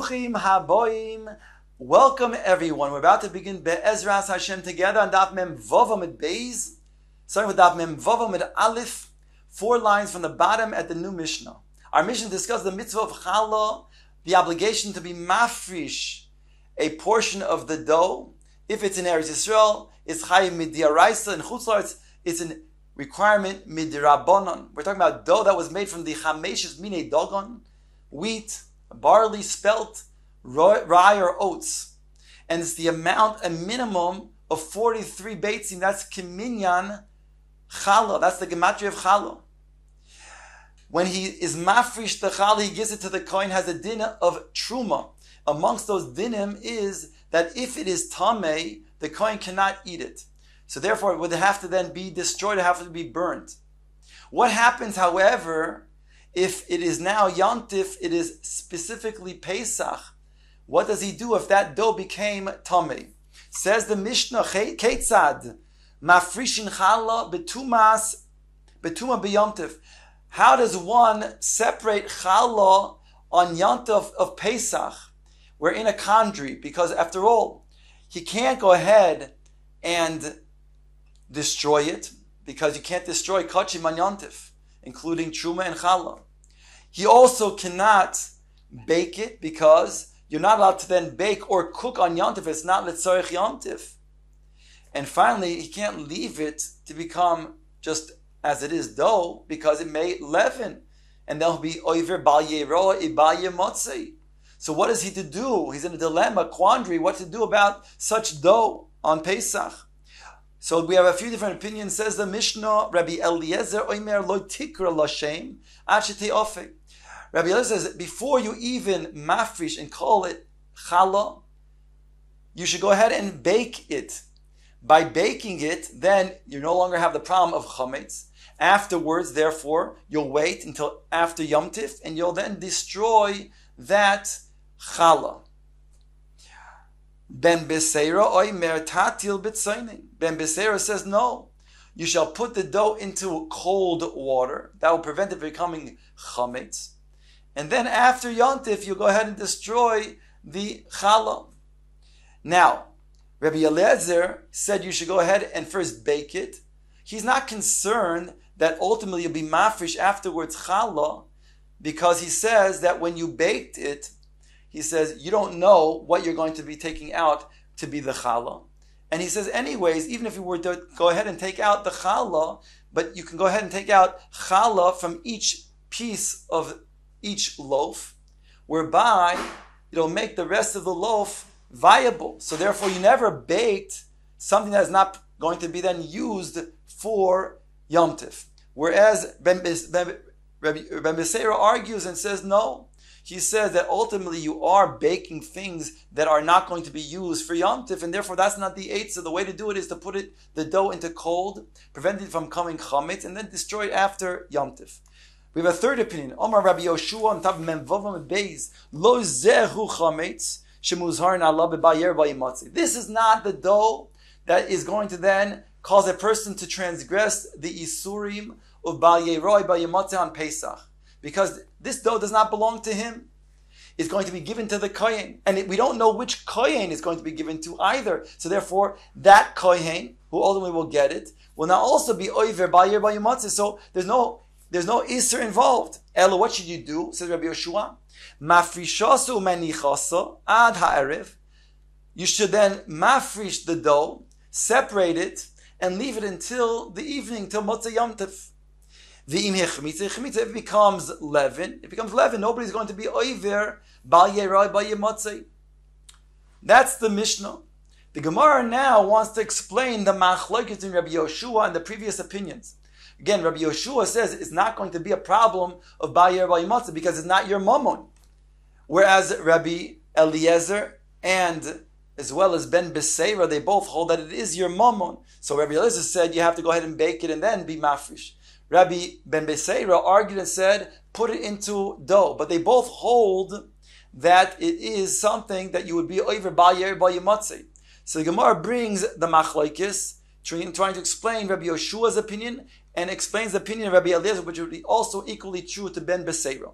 Bruchim haboim. Welcome everyone. We're about to begin Be'ezras Hashem together on Daf Mem Vav Amid Beis. Starting with Daf Mem Vav Amid Aleph. 4 lines from the bottom at the new Mishnah. Our Mishnah discusses the mitzvah of challah, the obligation to be mafrish a portion of the dough. If it's in Eretz Yisrael, it's chayim midiaraisa. In Chutz La'aretz, it's a requirement midirabonon. We're talking about dough that was made from the chameshes mine dogon, wheat, barley, spelt, rye or oats. And it's the amount, a minimum of 43 beitzim. That's kiminyan challah. That's the gematria of challah. When he is mafrish the challah, he gives it to the kohen, has a din of truma. Amongst those dinim is that if it is tameh, the kohen cannot eat it. So therefore it would have to then be destroyed, it would have to be burnt. What happens, however, if it is now Yantif, it is specifically Pesach? What does he do if that dough became tameh? Says the Mishnah, Ketzad, mafrishin challah betuma b'yantif. How does one separate challah on Yantif of Pesach? We're in a quandary because after all, he can't go ahead and destroy it because you can't destroy kachim on Yantif, including truma and challah. He also cannot bake it because you're not allowed to then bake or cook on Yantif. It's not letzorech Yantif. And finally, he can't leave it to become just as it is dough because it may leaven. And there'll be oiver bal yeroa ibaye motzei. So what is he to do? He's in a dilemma, quandary, what to do about such dough on Pesach. So we have a few different opinions. Says the Mishnah, Rabbi Eliezer oimer lo tikra l'shem achete ofek. Rabbi Eliezer says, before you even mafrish and call it challah, you should go ahead and bake it. By baking it, then you no longer have the problem of chametz. Afterwards, therefore, you'll wait until after Yom Tif, and you'll then destroy that challah. Ben Beseira oimer tatil b'tzaynin. Ben Beseira says, no, you shall put the dough into cold water. That will prevent it becoming chametz. And then after Yontif, you go ahead and destroy the challah. Now, Rabbi Eliezer said you should go ahead and first bake it. He's not concerned that ultimately you'll be mafrish afterwards challah, because he says that when you baked it, he says you don't know what you're going to be taking out to be the challah. And he says anyways, even if you were to go ahead and take out the challah, but you can go ahead and take out challah from each piece of each loaf, whereby it'll make the rest of the loaf viable. So therefore you never baked something that is not going to be then used for Yom Tif. Whereas Ben Beseira argues and says no. He says that ultimately you are baking things that are not going to be used for Yom Tif, and therefore that's not the eitzah. The way to do it is to put the dough into cold, prevent it from coming chametz, and then destroy it after Yom Tif. We have a third opinion. Omar Rabbi Yoshua on top of Memvavam Beis, Lo zehu chametz shemuzharin Allah bebayer bayimatzi. This is not the dough that is going to then cause a person to transgress the isurim of bal yeroi bayimatzi on Pesach, because this dough does not belong to him. It's going to be given to the kohen, and we don't know which kohen is going to be given to either. So therefore, that kohen who ultimately will get it will now also be oiver bal yer bayimatzi. So there's no Isser involved. Elo, what should you do? Says Rabbi Yoshua. Mafrishasu manichasa ad ha'erev. You should then mafrish the dough, separate it, and leave it until the evening, till Motzei Yom Tov. V'im hechmitza, it becomes leaven. It becomes leaven. Nobody's going to be oiver bal yeroi bal yemotzei. That's the Mishnah. The Gemara now wants to explain the machlokes in Rabbi Yoshua and the previous opinions. Again, Rabbi Yoshua says it's not going to be a problem of Bayer Bayimatza because it's not your mammon. Whereas Rabbi Eliezer and as well as Ben Beseira, they both hold that it is your mammon. So Rabbi Eliezer said you have to go ahead and bake it and then be mafrish. Rabbi Ben Beseira argued and said put it into dough. But they both hold that it is something that you would be over Bayer Bayimatza. So the Gemara brings the machlokes, trying to explain Rabbi Yoshua's opinion and explains the opinion of Rabbi Eliezer, which would be also equally true to Ben Beseira.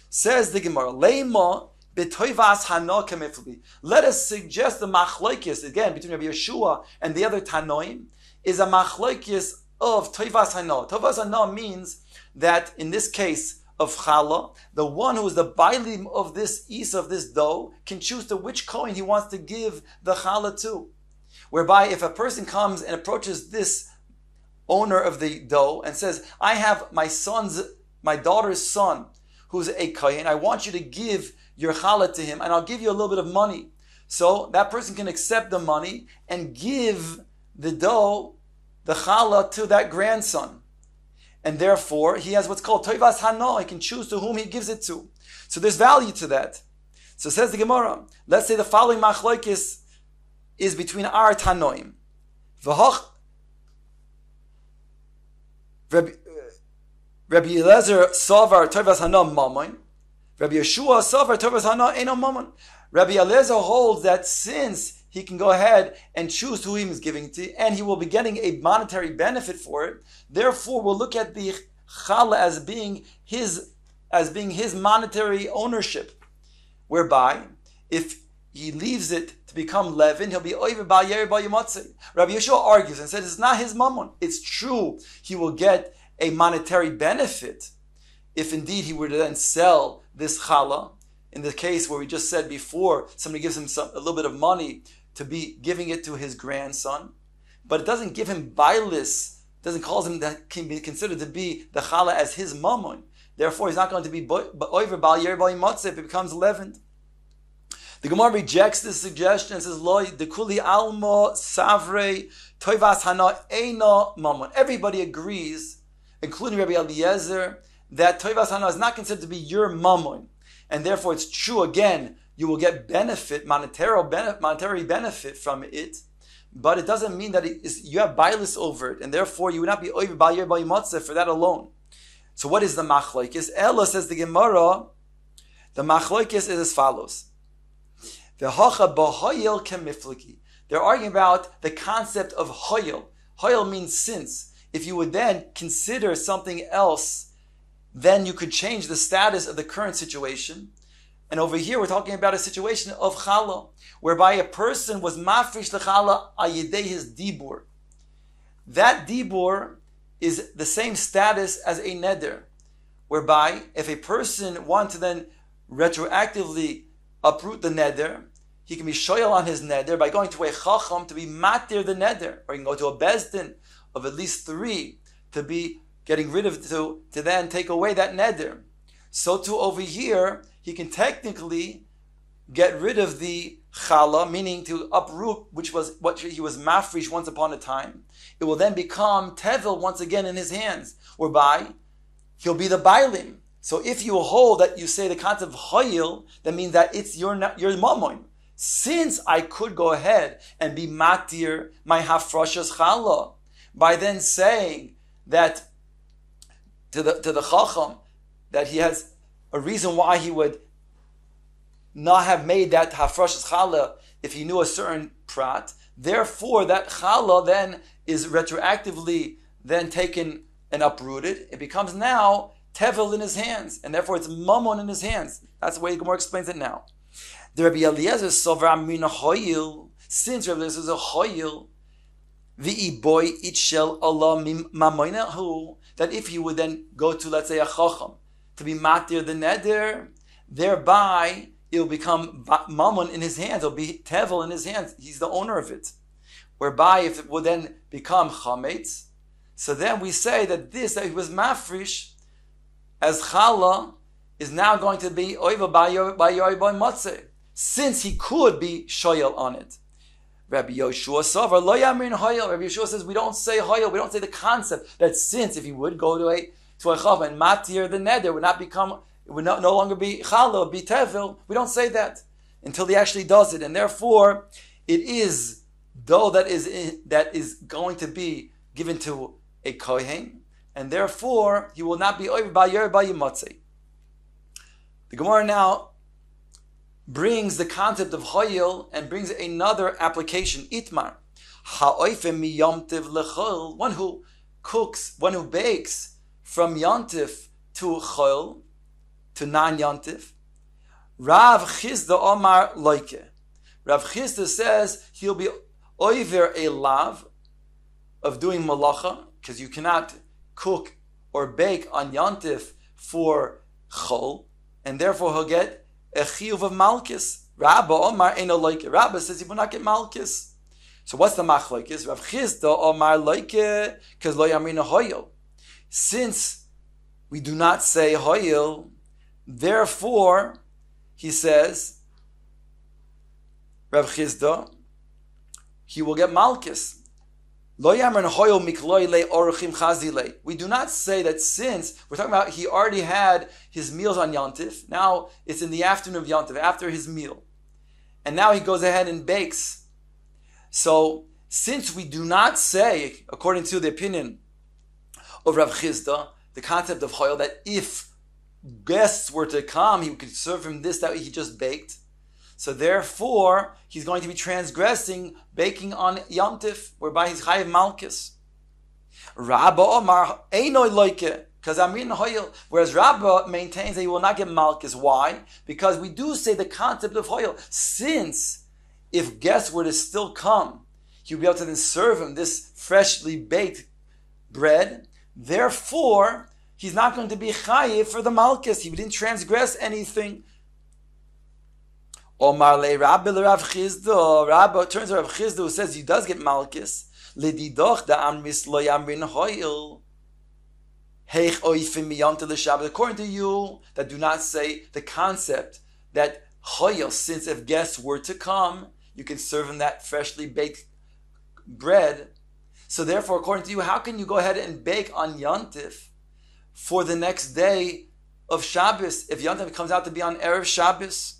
Says the Gemara, Leima B'toivas hana kemifli. Let us suggest the machlokes again between Rabbi Yeshua and the other Tanoim is a machlokes of toivas hana. Toivas hana means that in this case of challah, the one who is the bailim of this isa of this dough can choose to which kohen he wants to give the challah to. Whereby, if a person comes and approaches this owner of the dough and says, "I have my daughter's son, who's a kohen. I want you to give your challah to him, and I'll give you a little bit of money." So that person can accept the money and give the dough, the challah, to that grandson. And therefore, he has what's called toivas hana. He can choose to whom he gives it to. So there's value to that. So says the Gemara, let's say the following machlokes is between our Tanoim. Rabbi Eliezer savar toivas hana mamon. Rabbi Yeshua savar toivas hana eno mamon. Rabbi Eliezer holds that since he can go ahead and choose who he is giving to, and he will be getting a monetary benefit for it, therefore we'll look at the challah as being his monetary ownership. Whereby, if he leaves it to become levin, he'll be oiver bal yer bal yamatzei. Rabbi Yeshua argues and says it's not his mammon. It's true he will get a monetary benefit if indeed he were to then sell this challah. In the case where we just said before, somebody gives him a little bit of money to be giving it to his grandson, but it doesn't give him bailis, doesn't cause him that can be considered to be the challah as his mammon. Therefore, he's not going to be over bal yer bal yamatzei if it becomes leavened. The Gemara rejects this suggestion and says, "Lo dekuli almo savre toivas hana eina mammon." Everybody agrees, including Rabbi Eliezer, that toivas hana is not considered to be your mammon, and therefore it's true again. You will get monetary benefit from it, but it doesn't mean that you have bailis over it, and therefore you would not be over bal yer bal yamatzei for that alone. So what is the machlokes? Ella, says the Gemara, the machlokes is as follows. They're arguing about the concept of hoyel. Hoyel means since. If you would then consider something else, then you could change the status of the current situation. And over here we're talking about a situation of challah, whereby a person was mafrish l'challah ayidei his dibur. That dibur is the same status as a neder, whereby if a person wanted to then retroactively uproot the neder, he can be shoyal on his neder by going to a chacham to be matir the neder, or he can go to a bezdin of at least 3 to be getting rid of to then take away that neder. So too over here, he can technically get rid of the challah, meaning to uproot, which was what he was mafrish once upon a time. It will then become tevel once again in his hands, whereby he'll be the bailim. So if you hold that you say the concept of hoyil, that means that it's your mammon. Since I could go ahead and be matir my hafrashas challah by then saying that to the chacham that he has a reason why he would not have made that hafrashas challah if he knew a certain prat. Therefore, that challah then is retroactively then taken and uprooted. It becomes now tevel in his hands, and therefore it's mammon in his hands. That's the way Gemara explains it now. The Rabbi Eliezer sover mina hoyil, since Rabbi Eliezer is a hoyil, v'i boy itshel Allah mamoinahu, that if he would then go to, let's say, a chacham to be matir the neder, thereby it will become mammon in his hands. It will be tevel in his hands. He's the owner of it. Whereby, if it would then become chametz, so then we say that that he was mafrish as challah is now going to be oiva by matzeh, since he could be shoyel on it. Rabbi Yeshua Savar lo yamin hoyel. Rabbi Yeshua says we don't say hoyel. We don't say the concept that since if he would go to a chav and matir the neder would not become, it would no longer be challah, it would be tevel. We don't say that until he actually does it, and therefore it is though that is going to be given to a kohen, and therefore he will not be over by yer by yimatzei. The Gemara now brings the concept of hoyel and brings another application. Itmar ha'oifem mi yomtiv lechol, one who cooks, one who bakes from yontif to chol, to non-yontif. Rav Chizda Omar Loike. Rav Chizda says he'll be over a lav of doing malacha, because you cannot cook or bake on Yantif for chol, and therefore he'll get a chiyuv of malchus. Rabba Omar Eino Loike. Rabba says he will not get malchus. So what's the machlokes? Rav Chizda Omar Loike, because lo yamrina hoyel. Since we do not say hoyel, therefore, he says, Rav Chizda, he will get malchus. Lo yamrina hoyel mikloi le orchim chazile. We do not say that since we're talking about he already had his meals on Yantif. Now it's in the afternoon of Yantif after his meal, and now he goes ahead and bakes. So, since we do not say, according to the opinion of Rav Chizda, the concept of choil, that if guests were to come, he could serve him this that he just baked. So therefore, he's going to be transgressing baking on Yantif, whereby he's chayiv malchus. Rabba Omar Einoi Loike, because Amrin Hoyel. Whereas Rabba maintains that he will not get malchus. Why? Because we do say the concept of Hoyel. Since if guests were to still come, he would be able to then serve him this freshly baked bread. Therefore, he's not going to be chayiv for the malchus. He didn't transgress anything. Omar le Rabbi le Rav Chizda. Rabbi turns to Rav Chizda, who says he does get malchus. Ledidoch da amris lo yamrin hoyel. Heich oifim miyamte l'Shabbat. According to you, that do not say the concept that hoyel, since if guests were to come, you can serve them that freshly baked bread. So therefore, according to you, how can you go ahead and bake on Yantif for the next day of Shabbos if Yantif comes out to be on Erev Shabbos?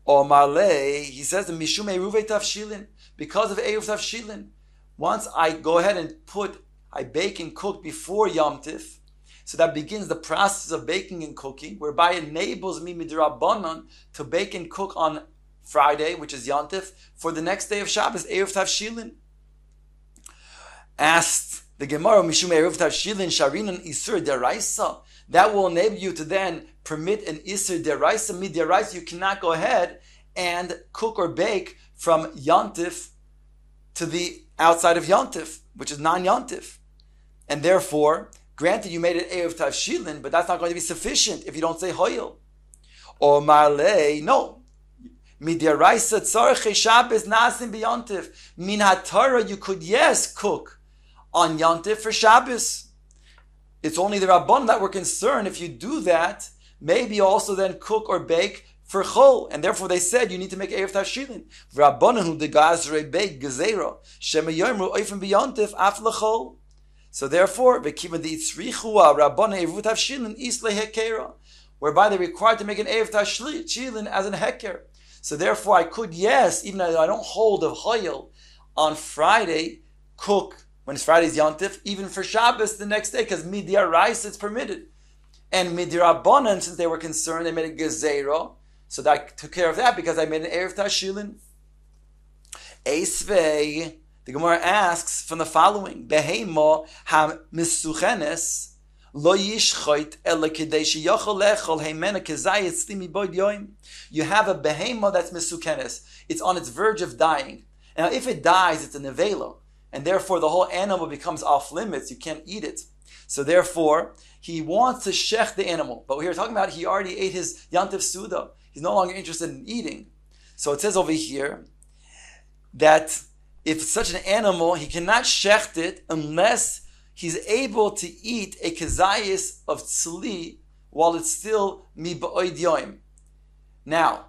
Omar le, he says, the Mishum Eruve Tavshilin, because of Eruv Tavshilin. Once I go ahead and I bake and cook before Yantif, so that begins the process of baking and cooking, whereby it enables me midrabanan to bake and cook on Friday, which is Yantif, for the next day of Shabbos, Eruv Tavshilin. Asked the Gemara, Mishum Eruv Tavshilin Sharinan Isur Deraisa. That will enable you to then permit an Isur Deraisa. Midiraisa, you cannot go ahead and cook or bake from Yantif to the outside of Yantif, which is non-Yantif. And therefore, granted you made it Eruv Tavshilin, but that's not going to be sufficient if you don't say Hoyel. Or Marle, no. Midiraisa tzarche Shabbos nasim b'Yantif. Min haTorah, you could, yes, cook on Yantif for Shabbos. It's only the Rabban that were concerned. If you do that, maybe also then cook or bake for Chol. And therefore they said you need to make Erev Tashilin. Rabbanan de gazre bake gezera shema yomru oifen b'Yantif af lechol. So therefore, v'kivan the itzrichua Rabbanan Erev Tashilin is lehekera, whereby they're required to make an Erev Tashilin as an heker. So therefore, I could, yes, even though I don't hold of Hoyel on Friday, cook when it's Friday's Yantif, even for Shabbos the next day, because Midiyah rice it's permitted. And Midiyah Rabbanan, since they were concerned, they made a Gezerah, so that I took care of that because I made an Erev Tashilin. Eisvei, the Gemara asks from the following: Behema ha misuchenes lo yishchoit ela kedei sheyachol lechol heimena kezayit slimi boyd yoim. You have a behema that's misuchenes. It's on its verge of dying. Now, if it dies, it's a nevela, and therefore the whole animal becomes off limits. You can't eat it. So therefore, he wants to shech the animal. But we're talking about he already ate his yantiv suda. He's no longer interested in eating. So it says over here that if it's such an animal, he cannot shecht it unless he's able to eat a kezayis of tzli while it's still mi ba'oid yoim. Now,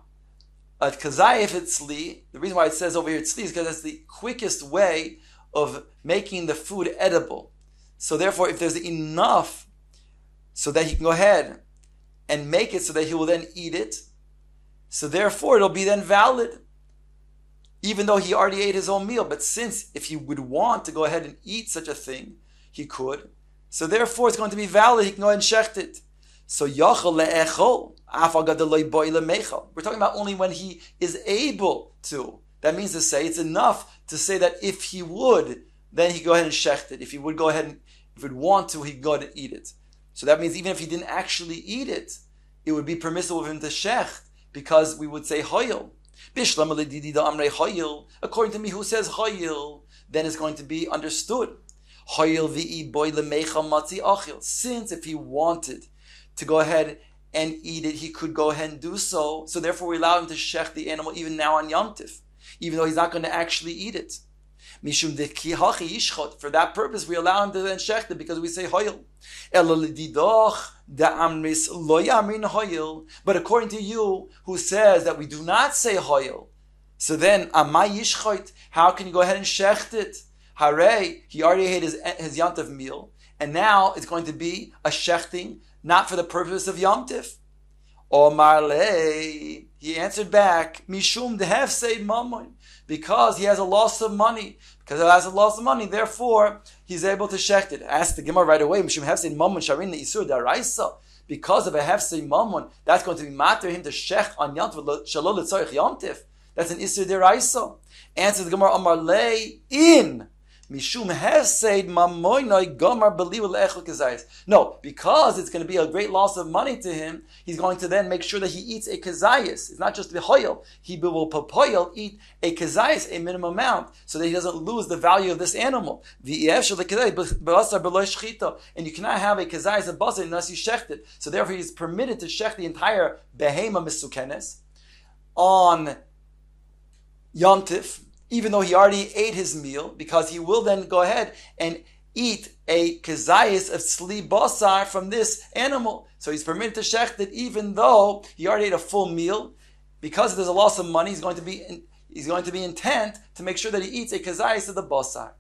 a kezayis tzli, the reason why it says over here tzli is because that's the quickest way of making the food edible. So therefore, if there's enough so that he can go ahead and make it so that he will then eat it, so therefore it'll be then valid, even though he already ate his own meal. But since if he would want to go ahead and eat such a thing, he could. So therefore it's going to be valid, he can go ahead and shecht it. So yachal le'echol, we're talking about only when he is able to. That means to say, it's enough to say that if he would, then he go ahead and shecht it. If he would go ahead and, if he would want to, he'd go ahead and eat it. So that means even if he didn't actually eat it, it would be permissible for him to shecht, because we would say hoyel. According to me, who says hoyel, then it's going to be understood. Since if he wanted to go ahead and eat it, he could go ahead and do so. So therefore we allow him to shech the animal even now on Yom Tif, even though he's not going to actually eat it. For that purpose, we allow him to then shecht it, because we say hoyel. But according to you, who says that we do not say hoyel, so then how can you go ahead and shecht it? Hare, he already ate his Yom Tov meal, and now it's going to be a shechting, not for the purpose of Yom Tif. Omar le, he answered back, Mishum dehefseid mamon, because he has a loss of money. Because he has a loss of money, therefore he's able to shecht it. Ask the Gemara right away, Mishum hefseid mamon sharin isur daraisa. Because of a hefseid mamon, that's going to be matter him to shech on Yom Tov shalol letzarich Yom Tif. That's an isur daraisa. Answer the Gemara, Omar le, in Mishum hefseid mamoinoi gomar believul echel kezayis. No, because it's going to be a great loss of money to him, he's going to then make sure that he eats a kezayis. It's not just the hoyel. He will papoyel eat a kezayis, a minimum amount, so that he doesn't lose the value of this animal. And you cannot have a kezayis of basar unless you shecht it. So therefore he's permitted to shecht the entire behema misukenes on Yom Tif, even though he already ate his meal, because he will then go ahead and eat a kezayis of sli basar from this animal. So he's permitted to shecht it, even though he already ate a full meal. Because there's a loss of money, he's going to be intent to make sure that he eats a kezayis of the basar.